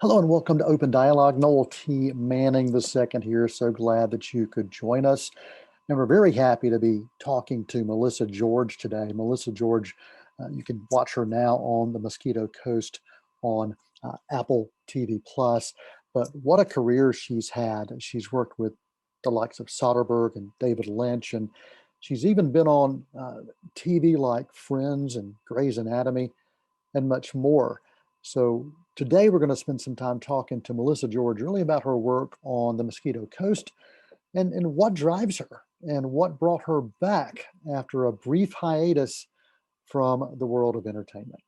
Hello and welcome to Open Dialogue. Noel T. Manning the second here. So glad that you could join us. And we're very happy to be talking to Melissa George today. Melissa George, you can watch her now on the Mosquito Coast on Apple TV Plus. But what a career she's had. She's worked with the likes of Soderbergh and David Lynch, and she's even been on TV like Friends and Grey's Anatomy and much more. So today we're going to spend some time talking to Melissa George really about her work on the Mosquito Coast and what drives her and what brought her back after a brief hiatus from the world of entertainment.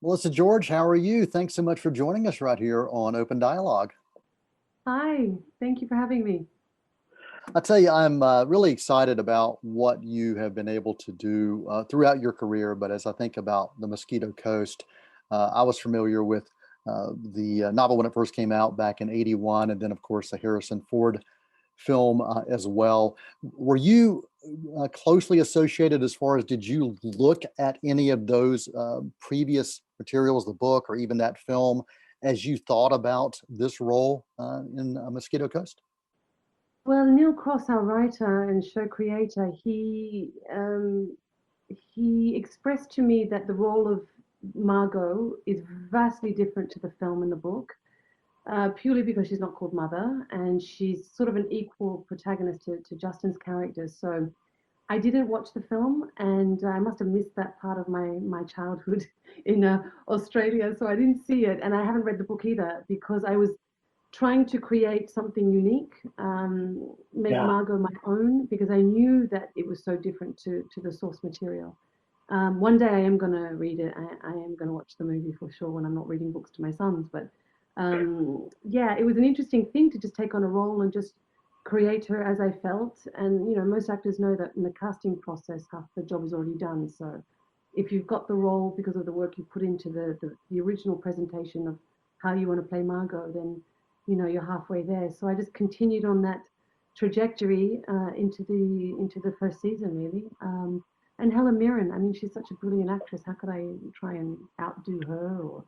Melissa George, how are you? Thanks so much for joining us right here on Open Dialogue. Hi, thank you for having me. I tell you, I'm really excited about what you have been able to do throughout your career. But as I think about the Mosquito Coast, I was familiar with the novel when it first came out back in '81, and then, of course, the Harrison Ford film as well. Were you closely associated as far as did you look at any of those previous materials, the book, or even that film, as you thought about this role in Mosquito Coast? Well, Neil Cross, our writer and show creator, he expressed to me that the role of Margot is vastly different to the film and the book, purely because she's not called Mother, and she's sort of an equal protagonist to Justin's character. So I didn't watch the film, and I must have missed that part of my childhood in Australia. So I didn't see it, and I haven't read the book either because I was trying to create something unique, make Yeah. Margot my own, because I knew that it was so different to the source material. One day I am going to read it. I am going to watch the movie for sure when I'm not reading books to my sons. But yeah, it was an interesting thing to just take on a role and just create her as I felt. And, you know, most actors know that in the casting process, half the job is already done. So if you've got the role because of the work you put into the original presentation of how you want to play Margot, then you know you're halfway there. So I just continued on that trajectory into the first season really. And Helen Mirren, I mean, she's such a brilliant actress. How could I try and outdo her? Or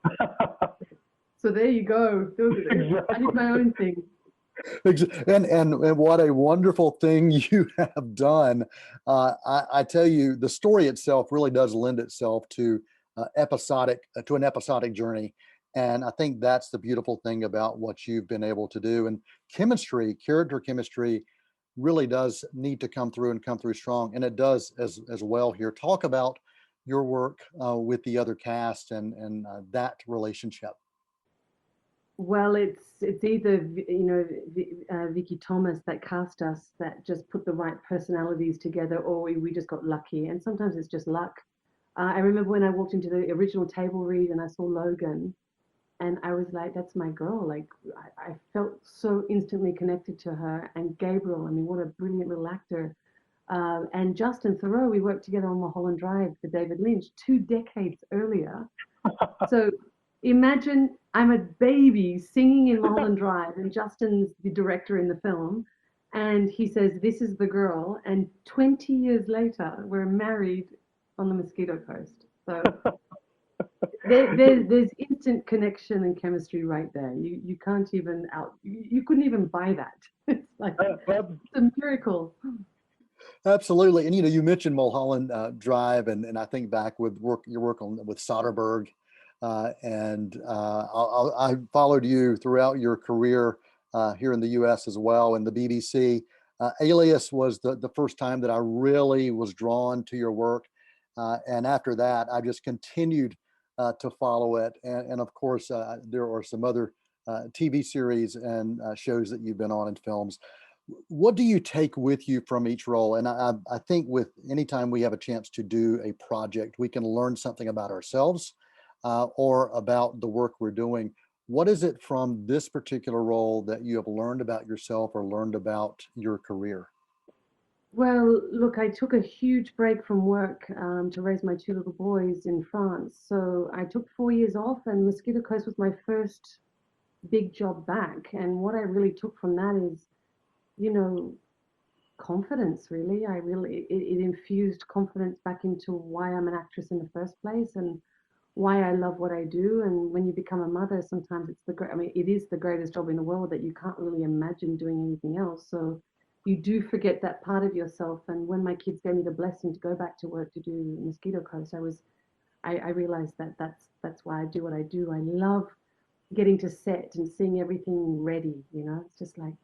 so there you go. I did my own thing. And what a wonderful thing you have done. I tell you, the story itself really does lend itself to an episodic journey. And I think that's the beautiful thing about what you've been able to do. And character chemistry really does need to come through and come through strong. And it does as well here. Talk about your work with the other cast and that relationship. Well, it's either Vicky Thomas that cast us that just put the right personalities together, or we just got lucky. And sometimes it's just luck. I remember when I walked into the original table read and I saw Logan, and I was like, "That's my girl." Like I felt so instantly connected to her. And Gabriel, I mean, what a brilliant little actor. And Justin Theroux, we worked together on Mulholland Drive for David Lynch 2 decades earlier. So imagine I'm a baby singing in Mulholland Drive, and Justin's the director in the film, and he says, "This is the girl." And 20 years later, we're married on the Mosquito Coast. So there's instant connection and chemistry right there. You can't even you couldn't even buy that. It's like it's a miracle. Absolutely. And you mentioned Mulholland Drive, and I think back with your work on with Soderbergh, I followed you throughout your career here in the U.S. as well, in the BBC. Alias was the first time that I really was drawn to your work, and after that, I just continued to follow it. And of course, there are some other TV series and shows that you've been on, and films. What do you take with you from each role? And I think with anytime we have a chance to do a project, we can learn something about ourselves or about the work we're doing. What is it from this particular role that you have learned about yourself or learned about your career? Well, look, I took a huge break from work to raise my two little boys in France. So I took 4 years off, and Mosquito Coast was my first big job back. And what I really took from that is, you know, confidence, really. It infused confidence back into why I'm an actress in the first place and why I love what I do. And when you become a mother, sometimes it's the great, I mean, it is the greatest job in the world that you can't really imagine doing anything else. So you do forget that part of yourself. And when my kids gave me the blessing to go back to work to do Mosquito Coast, I realized that that's why I do what I do. I love getting to set and seeing everything ready. It's just like,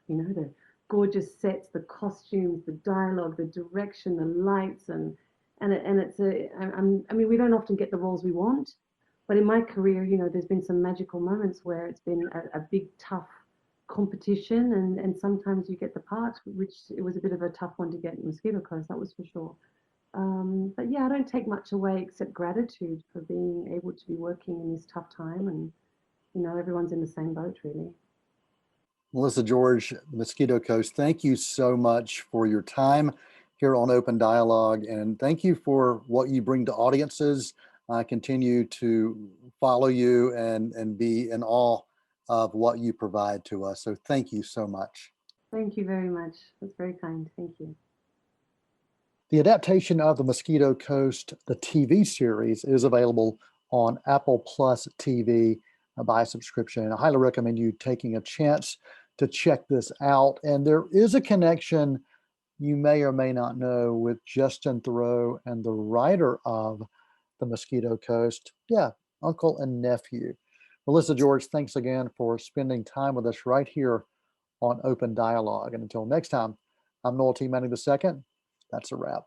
the gorgeous sets, the costumes, the dialogue, the direction, the lights, and it's I mean, we don't often get the roles we want, but in my career, there's been some magical moments where it's been a big tough competition, and sometimes you get the part, which it was a bit of a tough one to get in Mosquito Coast, that was for sure. But yeah, I don't take much away except gratitude for being able to be working in this tough time, and everyone's in the same boat, really. Melissa George, Mosquito Coast, thank you so much for your time here on Open Dialogue, and thank you for what you bring to audiences. I continue to follow you and be in awe of what you provide to us. So thank you so much. Thank you very much. That's very kind. Thank you. The adaptation of the Mosquito Coast, the TV series, is available on Apple Plus TV by subscription. And I highly recommend you taking a chance to check this out. And there is a connection you may or may not know with Justin Theroux and the writer of the Mosquito Coast. Yeah, uncle and nephew. Melissa George, thanks again for spending time with us right here on Open Dialogue. And until next time, I'm Noel T. Manning II. That's a wrap.